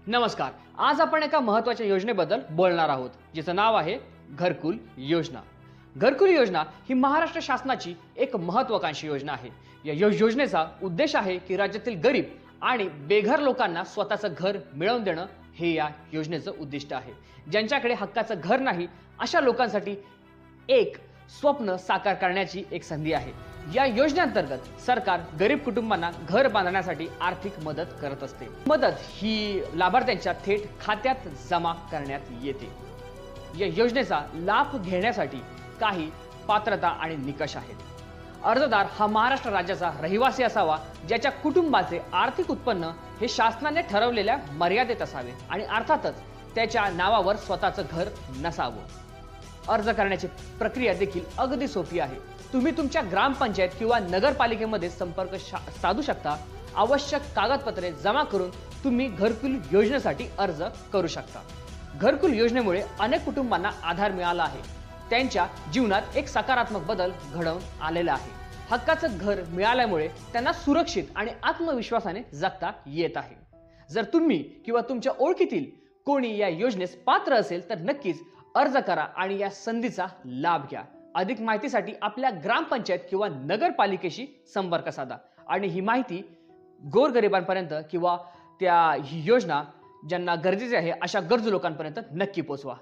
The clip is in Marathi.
नमस्कार. आज आपण एका महत्त्वाच्या योजनेबद्दल बोलणार आहोत, जिचं नाव आहे घरकुल योजना. घरकुल योजना ही महाराष्ट्र शासनाची एक महत्त्वाकांक्षी योजना आहे. या योजनेचा उद्देश आहे की राज्यातील गरीब आणि बेघर लोकांना स्वतःचं घर मिळवून देणं हे या योजनेचं उद्दिष्ट आहे. ज्यांच्याकडे हक्काचं घर नाही अशा लोकांसाठी एक स्वप्न साकार करण्याची एक संधी आहे. या योजनेअंतर्गत सरकार गरीब कुटुंबांना घर बांधण्यासाठी आर्थिक मदत करत असते. मदत ही लाभार्थ्यांच्या थेट खात्यात जमा करण्यात येते. या योजनेचा लाभ घेण्यासाठी काही पात्रता आणि निकष आहेत. अर्जदार हा महाराष्ट्र राज्याचा रहिवासी असावा, ज्याच्या कुटुंबाचे आर्थिक उत्पन्न हे शासनाने ठरवलेल्या मर्यादेत असावे आणि अर्थातच त्याच्या नावावर स्वतःचं घर नसावं. अर्ज करण्याची प्रक्रिया देखील अगदी सोपी आहे. तुम्ही तुमच्या ग्रामपंचायत किंवा नगरपालिकेमध्ये संपर्क साधू शकता. आवश्यक कागदपत्रे जमा करून तुम्ही घरकुल योजनेसाठी अर्ज करू शकता. घरकुल योजनेमुळे अनेक कुटुंबांना आधार मिळाला आहे. त्यांच्या जीवनात एक सकारात्मक बदल घडवून आलेला आहे. हक्काचं घर मिळाल्यामुळे त्यांना सुरक्षित आणि आत्मविश्वासाने जगता येत आहे. जर तुम्ही किंवा तुमच्या ओळखीतील कोणी या योजनेस पात्र असेल तर नक्कीच अर्ज करा आणि या संधीचा लाभ घ्या. अधिक माहितीसाठी आपल्या ग्रामपंचायत किंवा नगरपालिकेशी संपर्क साधा आणि ही माहिती गोरगरिबांपर्यंत किंवा ही योजना ज्यांना गरजेची आहे अशा गरजू लोकांपर्यंत नक्की पोहोचवा.